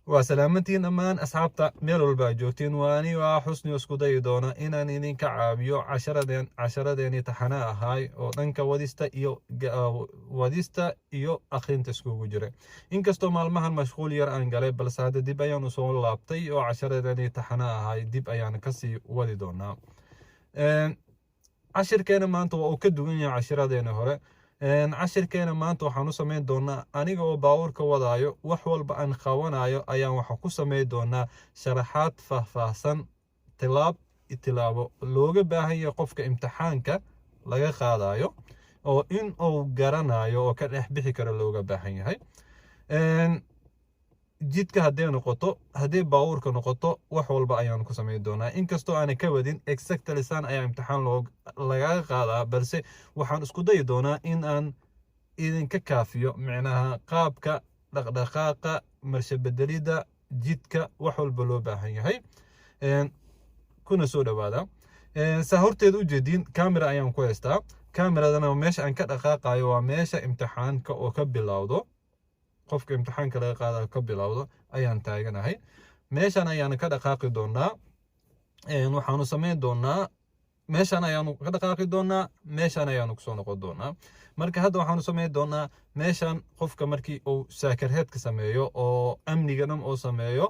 وسلامتين أمان أصحابتا ميل والبا جوتين واني وحسني اسكو داي دونا إنان إذن كعابيو عشرة تحناء هاي ودنك وديستا إيو أخين تسكو جري إنكستو مالمهن مشغول ير أنقلي بلس هذا ديب أيان وصول لابطي وعشرة تحناء هاي ديب أيان كسي ودي دونا عشر كان مانتو وكدوين عشرة هوري cashirkeena maanta waxaan u sameyn doonaa aniga oo baabuurka wadaayo wax walba aan qawanayo ayaan waxa ku sameyn doonaa sharaxaad faahfaahsan tilaabo looga baahan yahay qofka imtixaanka laga qaadayo oo in uu garanayo oo ka dhex bixi karo looga baahan yahay jidka haddii noqoto haddii baabuurka noqoto wax walba ayaan ku sameyn doonaa inkastoo aan ka wadin exact lisan ayaa imtixaan laga qaadaa balse waxaan isku dayi doonaa in aan idinka kaafiyo macnaha qaabka dhaqdhaqaaqa marsha bedelida jidka wax walba loo baahan yahay kuna soo dhawaada saa horteed u jeedin camera ayaan ku haystaa cameradana meesha aan ka dhaqaaqayo waa meesha imtixaanka oo ka bilowdo qofka imtixaanka laga qaado ka bilowdo ayaan taaganahay meeshan ayaan ka dhaqaaqi doonaa waxaanu sameyn doonaa meeshan ayaanu ka dhaqaaqi doonaa meeshan ayaanu ku soo noqon doonaa marka hadda waxaanu sameyn doonaa meeshan qofka markii uu saakarheedka sameeyo oo amniga oo sameeyo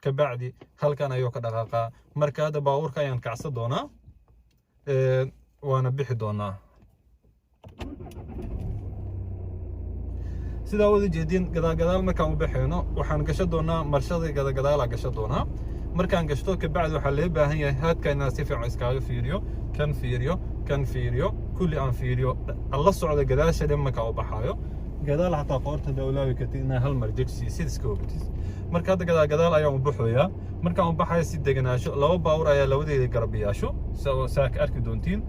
ka bacdi halkan ayuu ka dhaqaaqaa marka hadda baabuurka ayaan kacsan doonaa waana bixi doonaa sida wada jeedin gadaal markaan u baxeeno waxaan gasho doonaa marshada gadaal gasho doonaa markaan gashto ka bacdi waxa loo baahan yahay haadka inaan si fiican iskaaga fiiriyo kan fiiriyo kulli aan fiiriyo alla socda gadaasha dhan markaan u baxayo gadaal hataa qoorta dawlaawi kartid inaa hal mar jegsi sid iska ogtis marka hadda gadaal ayaan u baxoyaa markaan u baxayo si deganaasho laba baawur ayaa labadeeda garbiyaasho saa ka arki doontiin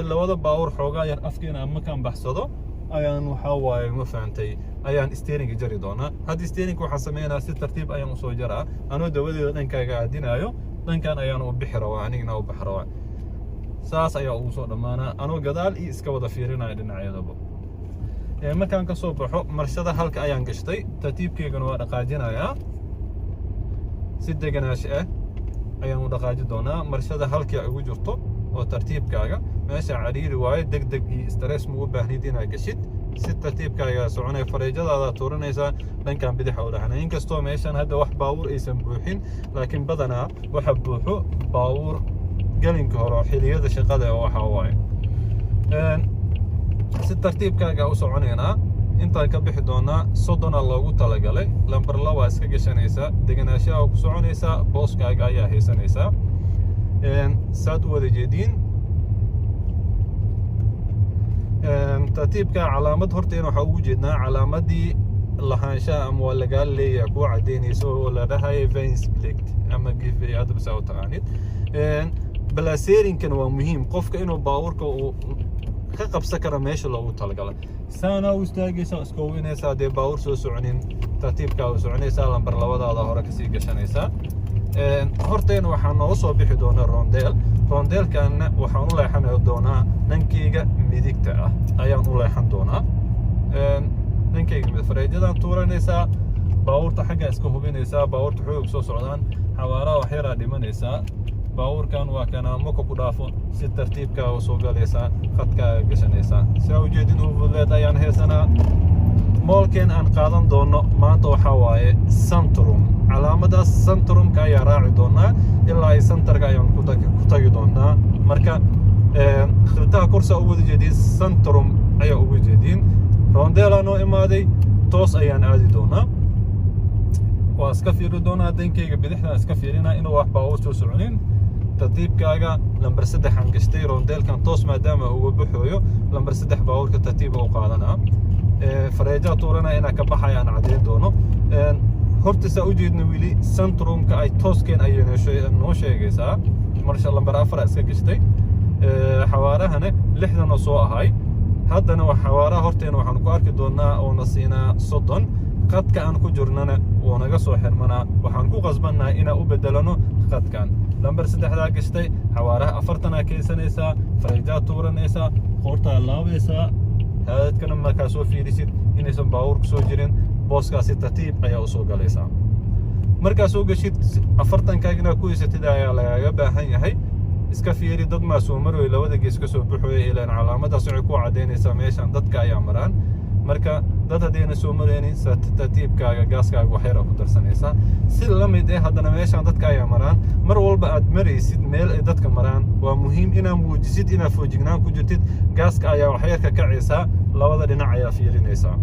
labada baawur xoogaa yar afkeena markaan baxsado ayaan waxa waaye ma fahamtay ayaan steering jari doonaa hadda steering waxaan sameeynaa si tartiib ayaan u soo jaraa anoo dawadeeda dhankaaga aadinayo dhankan ayaan u bixi rabaa anigana u baxi rabaa saas ayaa ugu soo dhamaanaa anoo gadaal iyo iska wada fiirinayo dhinacyadaba markaan ka soo baxo marshada halka ayaan gashtay tartiibkeygana waa dhaqaajinayaa si deganaansho ah ayaan u dhaqaaji doonaa marshada halkii ay ugu jirto oo tartiibkaaga meesha cariiri waaye degdeg iyo stress ma u baahnid inaad gashid si tartiibkaaga soconay fareejadaada tuuranaysaa dhankan bidix u dhaxna inkastoo meeshan hadda wax baawur aysan buuxin laakiin badanaa waxa buuxo baawur galinka hore xiliyada shaqada waxa waaye si tartiibkaaga u soconaynaa intaan ka bixi doonaa 30 loogu talagalay lambar 2 iska gashanaysaa deganaanshaha ku soconaysaa booskaaga ayaa haysanaysaa saad u wada jeedin tartiibka calaamad horteena waxa ugu jeednaa calaamadii lahaanshaha ama laga leeyahay ku cadeynayso oo la dhahay veins plate ama give adab soo taqaanid balaaserinkan waa muhiim qofka inuu baaburka uu ka qabsan karo meesha loogu talagalay saana u istaagaysa iska weynaysa de baabur soo soconin tartiibka u soconaysa lambar 2 hore ka sii gashanaysa horteen waxaan noo soo bixi doonaa rondeelkan waxaan u leexan doonaa dhankeyga midigta ah ayaan u leexan doonaa dhankeyga mid fareejadan tuuranaysaa baabuurta xagga iska hubinaysaa baabuurta xoog soo socdaan xawaaraha wax yar dhimanaysaa baabuurkan waa kana moko ku dhaafo si tartiibka u soo galaysaa khadka gashanaysaa sida ujeedin hubuleed ayaan haysanaa moolkeen aan qaadan doono maanta waxa waaye Centrum calaamadaas Centrumka ayaa raaci doonaa ilaa ay centerka ayaan ku tagi doonaa marka khirtaha kursa ugu jeedin Centrum ayaa ugu jeedin rondeelano imaaday toos ayaan aadi doonaa waa iska fiiri doonaa dhankeyga bidixda iska fiirina inuu wax baawur soo soconin tartiibkaaga lambar 3 aan gashtay rondeelkan toos maadaama uu buuxooyo lambar 3 baawurka tartiib u qaadanaa fareeja tuurana ina ka baxayaan cadeyn doono horta saa u jeedna wili Centrumka ay tooskeen ay noo sheegaysaa marsha lambar 4 iska gashtay xawaarahana 60 oo soo ahay haddana wax xawaaraha horteena waxaan ku arki doonaa oo nasiina 30 qadka aan ku jirnana oo naga soo xirmanaa waxaan ku qasbanaa inaan u bedelano qadkan lambar 3 gashtay xawaaraha 40 keensanaysaa fareeja tuuranaysaa qoorta laabaysaa هادكنا markaa soo fiirisid inaysan baawur ku soo jirin booskaasi tartiib ayaa u soo galaysaa markaa soo gashid 40 inaad ku haysatid ayaa lagaaga baahan yahay iska fiiri dad maa soo marooy labada gees ka soo buuxooy ilaan calaamadaas waxay ku cadaynaysaa meeshan dadka ayaa maraan marka dad haddayna soo maraynin tartiibkaaga gaaskaaga waxyar ku darsanaysaa si la mid ah haddana meeshan dadka ayaa maraan mar walba aad maraysid meel ay dadka maraan waa muhiim inaad muujisid inaad foojignaan ku jirtid gaaska ayaa waxyar ka kacaysaa labada dhinac ayaa fiirinaysaa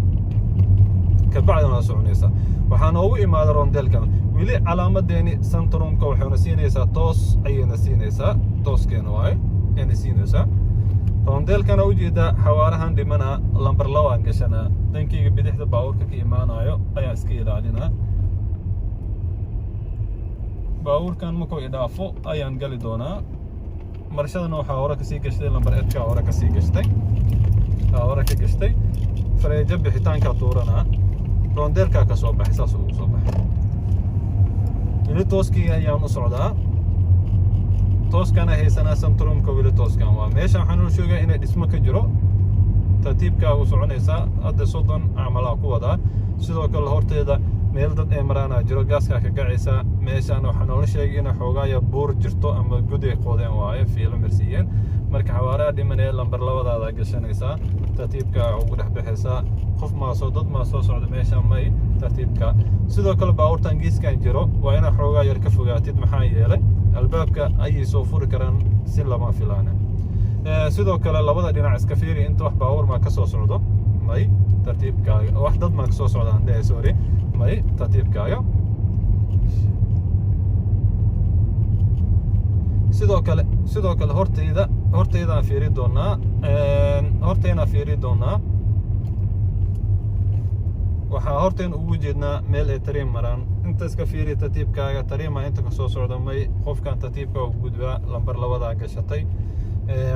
kabacdina waa soconaysaa waxaa noogu imaada rondeelkan weli calaamadeeni centrumka waxayna siinaysaa toos ayayna siinaysaa tooskeena waaye ayna siinaysaa rondeelkana ujeedaa xawaarahan dhimana lambar 2 aan gashanaa dhankayga bidixda baabuurka ka imaanayo ayaa iska ilaalinaa baabuurkan markuu idhaafo ayaan gali doonaa marshadana waxaa hore kasii gashtay lambar edka hore kasii gashtay hore ka gashtay fareejo bixitaanka tuuranaa rondeelka ka soo baxay saas ugu soo baxay weli tooskii ayaan u socdaa tooskana haysanaa centrumka weli tooskan waa meesha waxaan u sheegaa inay dhismo ka jiro tartiibkaa u soconaysaa hadda 30 camalaa ku wadaa sidoo kale horteeda meel dad ay maraana jiro gaaskaa ka gacaysa meeshaan waxaa noola sheegay inay xoogaaya buur jirto ama gud ay qodeen waaye fiilo marsiiyeen marka xawaaraha dhimanaya lambar 2daada gashanaysaa tartiibka ugu dhex baxaysaa qof maasoo dad maa soo socda meesha may tartiibka sidoo kale baabuurtan geeskan jiro waa inaa xoogaa yar ka fogaatid maxaa yeelay albaabka ayay soo furi karaan si lama filaana sidoo kale labada dhinac iska fiiri inta wax baabuur ma ka soo socdo may tartiibkaaga wax dad ma ka soo socdaan dee sorry may tartiibkaaga sidoo kale hortayda fiiri doonaa hortayna fiiri doonaa waxaa horteen ugu jeednaa meel ay tariin maraan inta iska fiiri tartiibkaaga tariima inta ka soo socda may qofkan tartiibka ugu gudbaa lambar 2da gashatay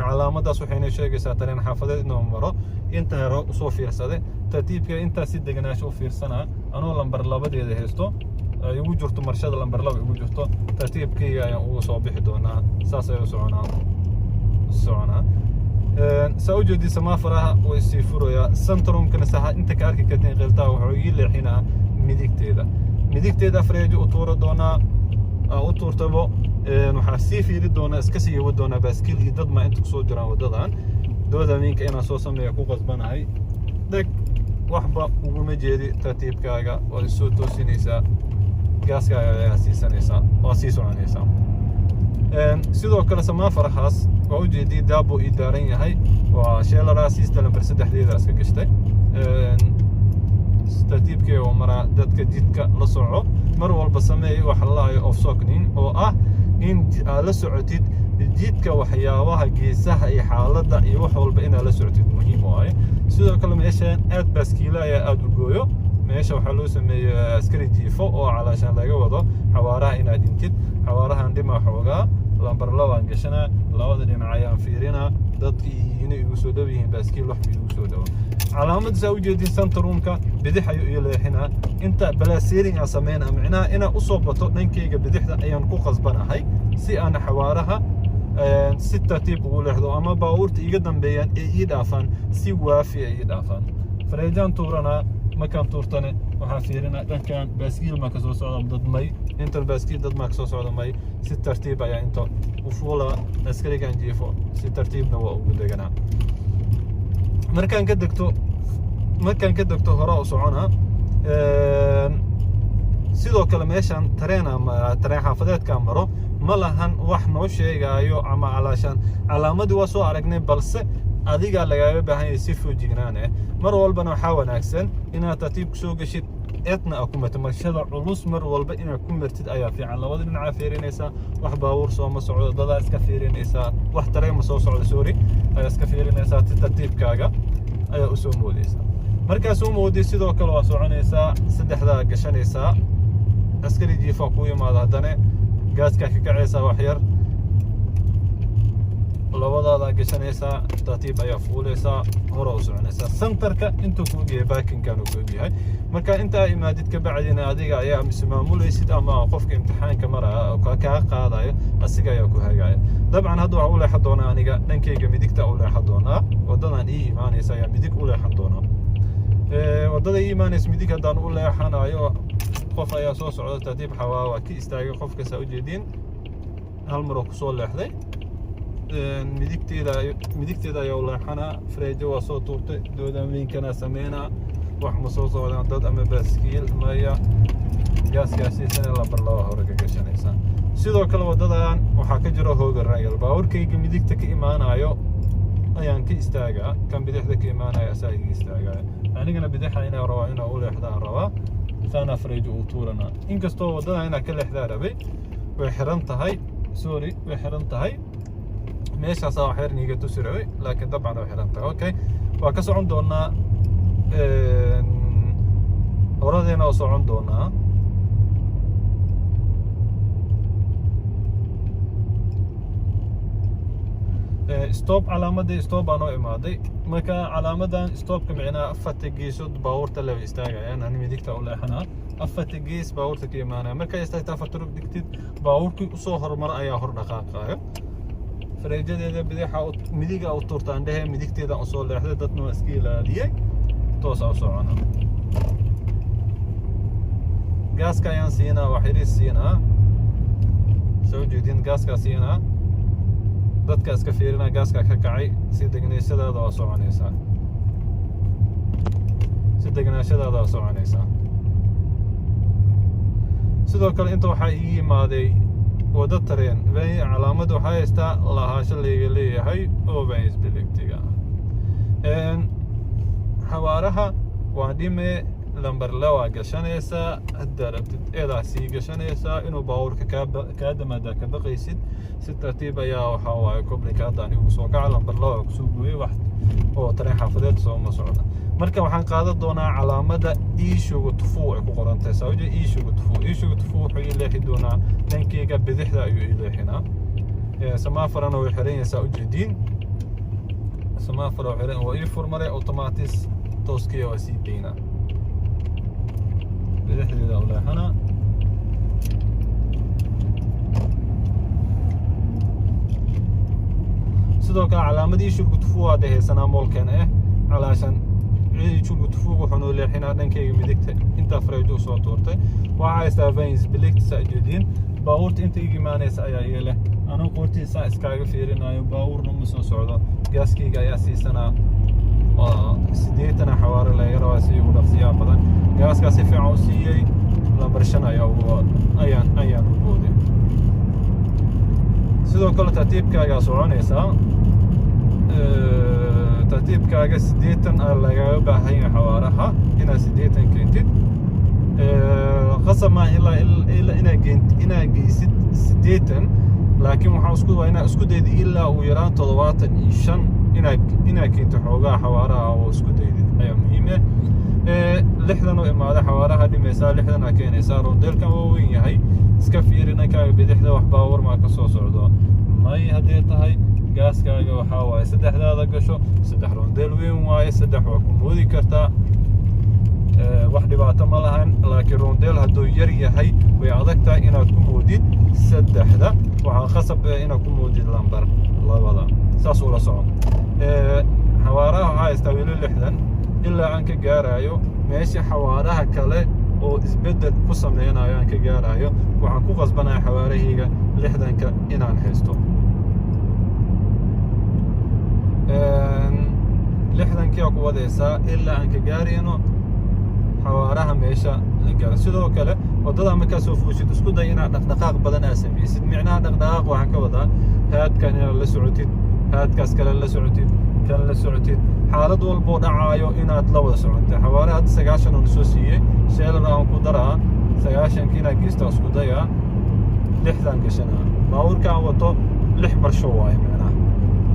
calaamadaas waxayna sheegaysaa tareen xaafadeed inuu maro inta hore soo fiirsade tartiibka inta si deganaansho u fiirsanaa anoo lambar 2deeda haysto ay ugu jirto marshada lambar 2 ugu jirto tartiibkayga ayaan ugu soo bixi doonaa saas ay u soconaa سأوجد سمافرها ويسيفرويا سنتروم كنسها أنت كأركي كتين قلتها وحوي لحينا ميديكتيدا فريجو أطورة دونا أطور تبو محاسي في دونا اسكسي ودونا باسكيل ضد ما أنت صوجرا وددان دودا مينك أنا صوصا ميكو غصبان هاي دك وحبا ومجيدي ترتيب كاغا والسوتو سينيسا غاس كاغا سيسانيسا واسيسو عنيسا sidoo kale samaafarahaas waa u jeedii daabo ii daaran yahay waa sheelaraasiista lambar 3deeda iska gashtay tartiibkii oo maraa dadka jidka la soco mar walba sameey wax la laayo off socking oo ah in la socotid jidka waxyaabaha geesaha iyo xaaladda iyo wax walba inaad la socotid muhiim waaye sidoo kale meeshaan aad baaskiilaya aad u gooyo meesha waxaa loo sameeyay askari jiifo oo calaashan laga wado xawaaraha inaad dhintid xawaarahan dhima xoogaa lambar 2 gashana labada dhinac ayaan fiirinaa dadkii inay igu soo dhow yihiin baaskiil wax igu soo dhow calaamad saa u jeedin centrumka bidix ayuu ii leexinaa inta balaasering aan sameynaa macnaha inaan u soo bato dhankayga bidixda ayaan ku qasbanahay si aan xawaaraha si tartiib ugu leexdo ama baabuurta iga dambeeyaan ee ii dhaafaan si waafi ay ii dhaafaan fareejaan tuuranaa makaan tuurtane waxaa fiirinaa dhankan baaskiil ma ka soo socda dad may inta baaskiil dad ma ka soo socda may si tartiib ayaa inta u fuula askarigan jiifo si tartiibna waa ugu deganaa markaan ka degto hore u socona sidoo kale meeshan tareen xaafadeedka maro ma lahan wax noo sheegayo ama calaashan calaamadii waa soo aragnay balse adiga lagaaga baahan yahay si foojignaan mar walbana waxaa wanaagsan inaad tartiib ku soo gashid eedna aad ku martid marshada culus mar walba inaad ku martid ayaa fiican labada dhinaca fiirinaysaa wax baabuur soo ma socdo dadaa iska fiirinaysaa wax tareen ma soo socdo sorry ayaa iska fiirinaysaa si tartiibkaaga ayaa u soo moodaysaa markaas u mooday sidoo kale waa soconaysaa 3da gashanaysaa askari jiifa ku yimaado haddana gaaska ka kacaysaa wax yar labadaada gashanaysaa tartiib ayaa fuulaysaa hore u soconaysaa centerka intuu ku ogyahay baakinkan uu ku ogyahay marka intaa imaadid ka bacdina adiga ayaa maamulaysid ama qofka imtixaanka maraya kaa qaadayo asiga ayaa ku hagaaya dabcan hadda waxaa u leexan doonaa aniga dhankayga midigta u leexan doonaa wadadan ii imaanaysa ayaa midig u leexan doonaa wadada ii imaanaysa midig haddaan u leexanayo qof ayaa soo socda tartiib xawaawa ka istaagay qofka saa u jeedin hal mar oo ku soo leexday midigteeda ayaa u leexana freejo waa soo tuurtay doodaameyinkana sameynaa wax ma soo socdaan dad ama baaskiil maya gaaskaasiisana lambar laba hore ka gashanaysaa sidoo kale wadadan waxaa ka jiro hoogarayal baabuurkayga midigta ka imaanayo ayaan ka istaagaa kan bidixda ka imaanaya asaa iga istaagaya anigana bidixa inaa rabaa inaa u leexdaan rabaa saana freejo uu tuurana inkastoo wadada inaa ka leexdaa rabay way xiran tahay way xiran tahay meeshaasaa wax yar niiga tusi rabay laakiin dabcan way xiran tahay okay waa ka socon doonaa horadeena oo socon doonaa stop calaamadii stop baan oo imaaday marka calaamadan stopka micnaa afarta geesood baabuurta laba istaagayaan ani midigta u leexanaa afarta gees baabuurta ka imaanaya markay istaagta afarta rug dhigtid baabuurkii usoo horumar ayaa hor dhaqaaqayo freejadeeda bidixa midiga u tuurtaan dhehe midigteeda usoo leexday dadna waa iska ilaaliyey toosa u socona gaaska ayaan siinaa wax yariis siinaa soo jeedin gaaskaa siinaa dadka iska fiirina gaaska ka kacay si degnaashadaada waa soconaysaa sidoo kale inta waxaa ii yimaaday wada tareen calaamad waxaa haystaa lahaasho layga leeyahay oo banisbelegtiga xawaaraha waa dhime lambar lawaa gashanaysaa haddaa rabtid eedaa sii gashanaysaa inuu baabuurka kaa damaadaa ka baqaysid si tartiib ayaa waxaa waaye koblika hadda anigu soo kaca lambar lawaa kusoo gooyey wax oo tareen xaafadeed sooma socda marka waxaan qaadan doonaa calaamada iishuga tufuu ay ku qorantahay saawje iishuga tufuu wuxuu ii leexi doonaa dhankeyga bidixda ayuu ii leexinaa samaafarana way xiran yaysaa ujeediin samaafara xiran waa ii furmaray automatis tooskiya waa sii daynaa bidixdeeda u leexana sidoo kale calaamadii iishuga tufuu waa dhehaysanaa moolkan calaashan iishuga tufuu wuxuu noo leexinaa dhankeyga midigta intaa freejo soo tuurtay waxaa haystaa banisbelegtisa jeediin baabuurta inta iga imaanaysa ayaa iga leh anugu qoortiisa iskaaga fiirinayo baabuurna ma soo socdo gaaskayga ayaa siisanaa 80 xawaare laga rabaa si ugu dhaqsiyaa badan gaaskaa si fiican u siiyey lambar 5 ayaan u booday sidoo kale tartiibkaagaa soconaysaa tartiibkaaga 80 lagaga baahan yahay xawaaraha inaad 80 keentid qasab ma ilaa inaad geysid 80 laakiin waxaan inaa isku dayda ilaa uu yaraan 75 inaad keento xoogaa xawaaraha oo isku daydid ayaa muhiim ah 60 oo imaada xawaaraha dhimaysaa 60 keenaysaa rondeelkan waa weyn yahay iska fiiri dhankaaga bidixda wax baawar maa ka soo socdo may haddii tahay gaaskaaga waxaa waaye saddexdaada gasho 3 rondeel weyn waaye 3 waa ku moodi kartaa wax dhibaato ma lahan laakiin rondeel hadduu yar yahay way adag tahay inaad ku moodid 3da waxaa qasab inaad ku moodid lambar 2da saas ula socon xawaaraha waxaa haystaa weli 60 ilaa aan ka gaarayo meesha xawaaraha kale oo isbeddel ku sameynayo aan ka gaarayo waxaan ku qasbanahay xawaarahayga 60ka inaan haysto 60kii ku wadaysaa ilaa aan ka gaarayno xawaaraha meesha la gaaro sidoo kale wadada markaa soo fuushid isku day inaad dhaqdhaqaaq badan aad samaysid micnaha dhaqdhaqaaq waxaan ka wadaa haadkan inaad la socotid haadkaas kale la socotid kan la socotid xaalad walboo dhacaayo inaad la wada socotay xawaare hadda 90 oo soo siiyey sheelan aan ku daraa 90 inaad geysto isku dayaa 60 gashanaa baabuurkaan wato 6 barsho waaye micnaha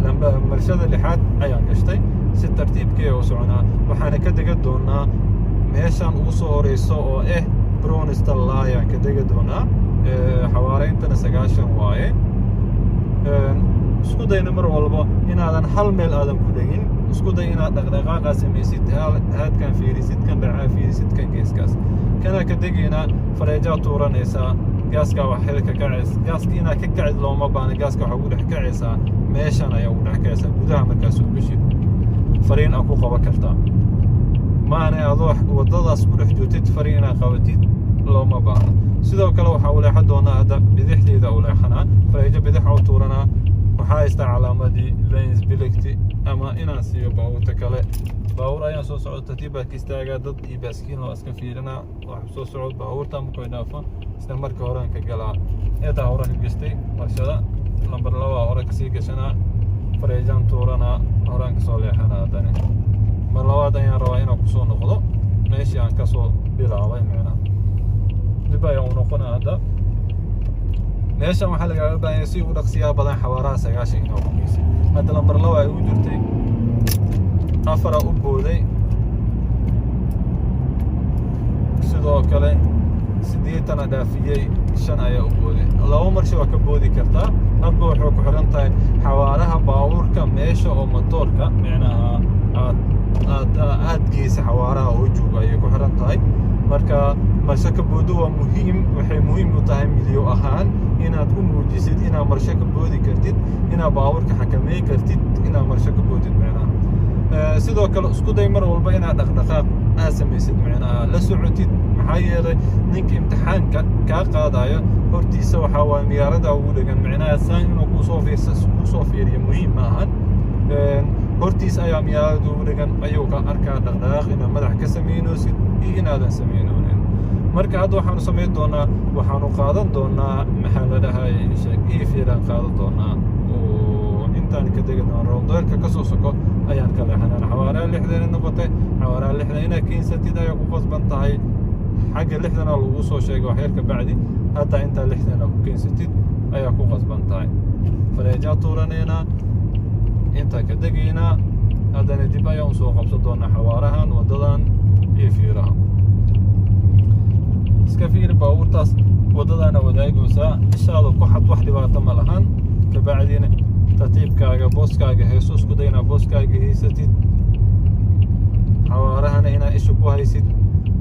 lamba marshada 6aad ayaan gashtay si tartiibkee u soconaa waxaana ka dega doonaa meeshaan ugu soo horeyso oo Brownstar ayaan ka dega doonaa xawaareyntana 90 waaye isku dayna mar walba inaadan hal meel aadan ku dhegin isku day inaad dhaqdhaqaaqa samaysid haadkan fiirisid kan dhacaa fiirisid kan geeskaas kana ka degayna fareeja tuuranaysaa gaaska wax xilka kacaysa gaaska inaad ka kacid looma baana gaaska waxa ugu dhex kacaysaa meeshan ayaa ugu dhex kacaysaa gudaha markaas u gashid fariin aad ku qaban kartaa maana adoo wadadaas ku dhex joogtid fariin inaad qabatid looma baahno sidoo kale waxaa u leexan doonaa hadda bidixdeeda u leexanaa fareejo bidix u tuuranaa waxaa haystaa calaamadii lanes billigti ama inaan siiyo baabuurta kale baabuur ayaan soo socdo tartiib baa ka istaagaa dad iyo baaskiin loo iska fiirinaa wax soo socod baabuurta markay dhaafo isla marka horaan ka galaa eetaa hore ka gastay marshada lambar 2 hore kasii gashanaa fareejaan tuuranaa horaan kasoo leexanaa haddana mar labaad ayaan rabaa inaan kusoo noqdo meeshii aan kasoo bilaabay macnaa dib ayaan u noqonaa hadda meeshan waxaa lagaaga baahan yahay si u dhaqsiyaa badan xawaaraha 90 inoo ku geysay hadda lambar 2 ay u jirtay 4 u booday sidoo kale 8 dhaafiyey 5 ayaa u booday 2 marshi waa ka boodi kartaa hadba wuxuu ku xiran tahay xawaaraha baabuurka meesha oo matoorka macnaha aad geysa xawaaraha oo jooga ayay ku xiran tahay marka marsho ka boodo waa muhiim waxay muhiim u tahay milyo ahaan inaad u muujisid inaad marsho ka boodi kartid inaad baabuurka xakameey kartid inaad marsho ka boodid macnaha sidoo kale isku day mar walba inaad dhaqdhaqaaq aad samaysid macnaha la socotid maxaa yeelay ninka imtixaanka kaa qaadaya hortiisa waxaa waaye miyaarada ugu dhegan macnaha saan inuu kusoo fiiriyo muhiim ma ahan hortiis ayaa miyaarada ugu dhegan ayuu ka arkaa dhaqdhaqaaq inaad madax ka samaynaysid iyo inaadan samaynoonin marka hadda waxaanu samayn doonaa waxaanu qaadan doonaa maxaa la dhahay fiiraan qaadan doonaa oo intaan ka degi doona roondoorka ka soo soko ayaan ka leexanaan xawaaraha 60 noqotay xawaaraha 60 inaad keensatid ayaa ku qasban tahay xagga 60 lagu soo sheegay wax yar ka bacdi hadda inta 60 ku keensatid ayaa ku qasban tahay fareeja tuuranayna inta ka degayna haddana dib ayaan soo qabsan doonaa xawaarahan wadadan iyo fiiraha iska fiir baabuurtaas wadadana wadaagaysaa ishaada ku xad wax dhibaato ma lahan ka bacdina tartiibkaaga booskaaga heeso isku day inaad booskaaga haysatid xawaarahana inaad isha ku haysid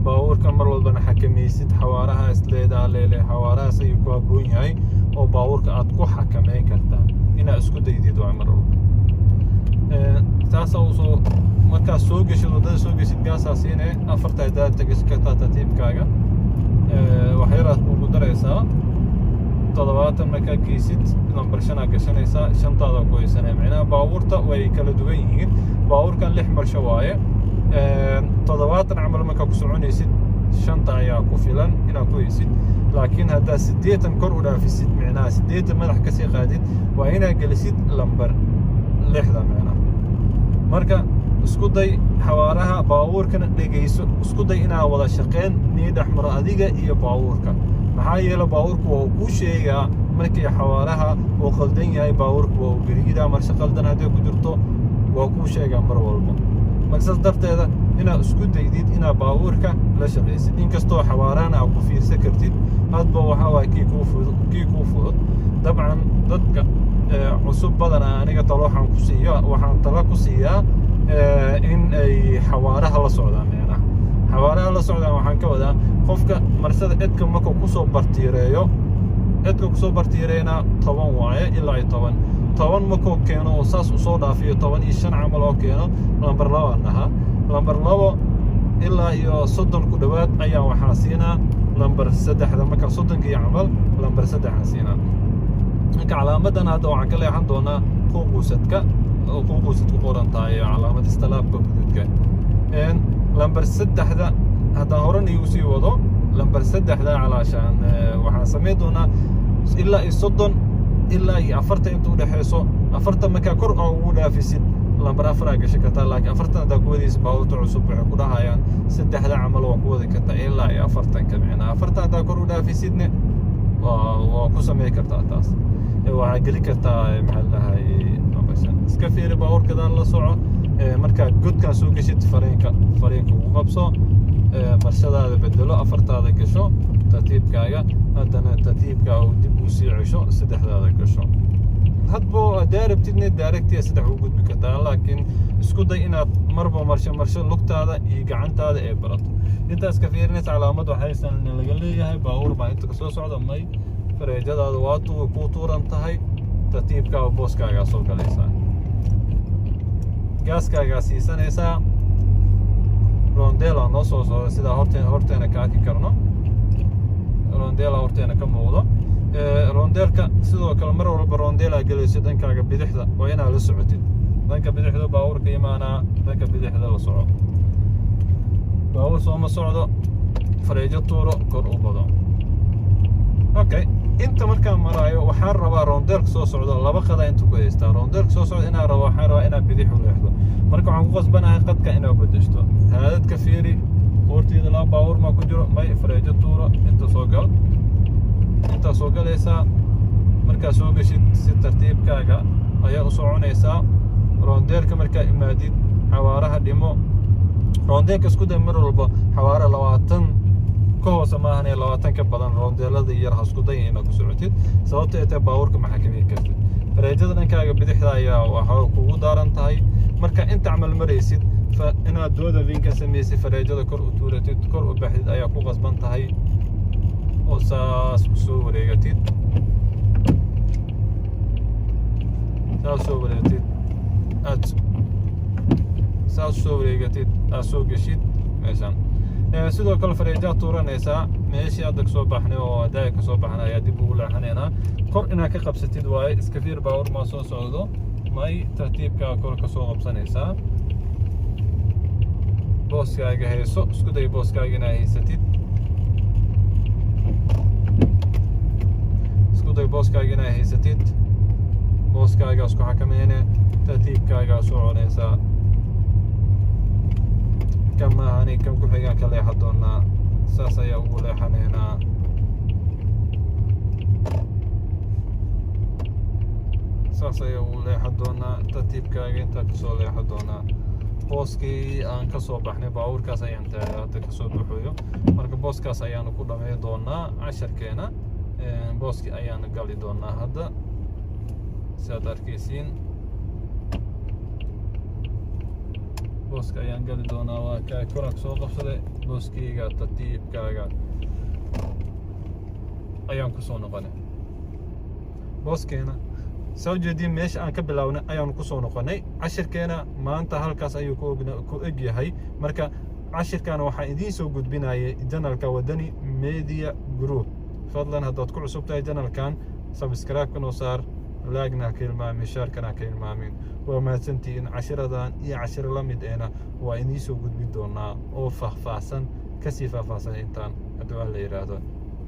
baabuurka mar walbana xakamaysid xawaaraha isleedaa leele xawaarahaas ayuu ku habboon yahay oo baabuurka aad ku xakameyn kartaa inaad isku daydid waa mar walba taasaa usoo markaad soo geshid wadada soo geshid gaasaa siine 4 hadaad tagash kartaa tartiibkaaga wax yaraad kuugu daraysaa 70 markaa geysid lambar 5 gashanaysaa 5taada ku haysanaya macnaha baabuurta way kala duwan yihiin baabuurkan 6 marsho waaye 70 camal markaa ku soconaysid 5 ayaa ku filan inaad ku haysid laakiin haddaad 80 kor u dhaafisid macnaha 80 madax kasii qaadid waa inaad gelisid lambar 6 macnaha marka isku day xawaaraha baabuurkana dhegeyso isku day inaad wada shaqeyn nii dhexmaro adiga iyo baabuurka maxaa yeelay baabuurku waa uu kuu sheegaa markii xawaaraha uu qaldan yahay baabuurku waa uu geligidaa marsho qaldan haddii ku jirto waa kuu sheegaa mar walba markaas darteeda inaad isku daydid inaad baabuurka la shaqaysid inkastoo xawaarahana aad ku fiirsan kartid hadba waxaa waay kii kuu fudud dabcan dadka cusub badan aniga talo waxaan talo ku siiyaa in ay xawaaraha la socdaan macnaha xawaaraha la socdaan waxaan ka wadaa qofka marsada edka markuu kusoo bartiireeyo edka kusoo bartiireeyna 10 waaye ilaa 10 markuu keeno oo saas usoo dhaafiyo 15 camal oo keeno lambar 2 naha lambar 2 ilaa iyo 30 ku dhawaad ayaa waxaa siinaa lambar 3 marka 30 camal lambar 3 aan siinaa marka calaamadan hadda waxaan ka leexan doonaa quusadka ku qoran tahay calaamad istalaabka guduudka lambar 3 haddaan horan iigu sii wado lambar 3 calaashaan waxaan samayn doonaa ilaa iyo 30 ilaa iyo 40 inta u dhaxayso 40 markaa kor oo ugu dhaafisid lambar 4 gasho kartaa laakiin 40 haddaa ku wadaysa baabuurta cusub waxay ku dhahayaan 3 camal waa ku wadi kartaa ilaa iyo 40 ka macnaa 40 haddaa kor u dhaafisidne waa ku samayn kartaa taas waxaa geli kartaa maxaa la dhahay iska fiiri baabuurkadan la soco markaa godkaan soo geshid fariinka ugu qabso marshadaada bedelo 4taada gasho tartiibkaaga haddana tartiibkaaga dib u sii cesho 3daada gasho hadba haddaa rabtidna daaragtiya 3 u gudbi kartaa laakiin isku day inaad marba marsho lugtaada iyo gacantaada ee barato intaas ka fiirinaysa calaamad waxaysan laga leeyahay baabuur baa inta ka soo socda may fareejadaada waa ku tuuran tahay tartiibkaaga booskaagaa soo galaysaa gaaskaagaa siisanaysaa roondela noo soo socda sidaa horteena ka arki karno roondeel horteena ka muuqdo roondeelka sidoo kale mar walba roondeel aa gelayso dhankaaga bidixda waa inaad la socotid dhanka bidixda baabuurka imaanaa dhanka bidixda la soco baabuur sooma socdo fareejo tuuro kor u bado okay inta markaan maraayo waxaan rabaa roondeelka soo socdo laba qada inta ku haystaa roondeelka soo socdo inaan rabo waxaan rabaa inaan bidix u leexdo marka waxaan ku qasbanahay qadka inaa bedeshto haadadka fiiri qoorteeda laba baabuur maa ku jiro may fareejo tuuro inta soo gal intaa soo galaysaa markaa soo geshid si tartiibkaaga ayaa u soconaysaa roondeelka markaa imaadid xawaaraha dhimo roondeelka isku day mar walba xawaara 20 ka hoose maahan 20 ka badan roondeelada yar ha isku day inaad ku socotid sababta ay tahay baabuurka ma xakameyn kartid fareejada dhankaaga bidixda ayaa waxaa kugu daaran tahay marka inta camal maraysid inaad dooda vinka samaysid fareejada kor u tuuratid kor u baxdid ayaa ku qasban tahay oo saas u soo wareegatid saas soo wareegatid saas soo wareegatid aad soo geshid meeshaan sidoo kale fareejaad tuuranaysaa meeshii hadda kasoo baxnay oo daaya kasoo baxnay ayaa dib ugu leexanaynaa kor inaad ka qabsatid waaye iska fiir baawur maa soo socdo may tartiibkaa kor ka soo qabsanaysaa booskaaga hayso isku day booskaaga inaad haysatid isku day booskaaga inaad haysatid booskaaga isku xakameyne tartiibkaagaa soconaysaa كما هني كم كل حاجة كله حضرنا ساسا يقول حنينا ساسا يقول حضرنا ترتيب كاين تكسول حضرنا بوسكي أن كسب إحنا باور كاس أيام تكسب بحويه مركب بوس كاس أيام كلنا ما يدونا 10 كينا بوسكي أيام قال يدونا هذا سادر كيسين booska ayaan gali doonaa waa kaa korak soo qabsaday booskayga tartiibkaaga ayaan ku soo noqonay booskeena soo jeedin meesha aan ka bilawnay ayaan ku soo noqonay cashirkeena maanta halkaas ayuu ku eg yahay marka cashirkan waxaan idiin soo gudbinayay channelka Wadani Media Group fadlan haddaad ku cusub tahay channelkan subscribe kana saar لاقنا كلمة مشاركنا كلمة من وما سنتين عشرة إيه 10 لمدينا وإنيسو قد بدونا أو فحفاسا كسيفا فاسا إنتان أدوال ليرادون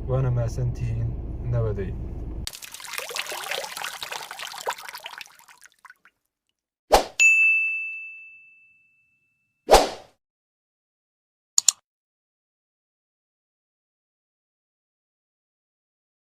وأنا ما سنتين نودي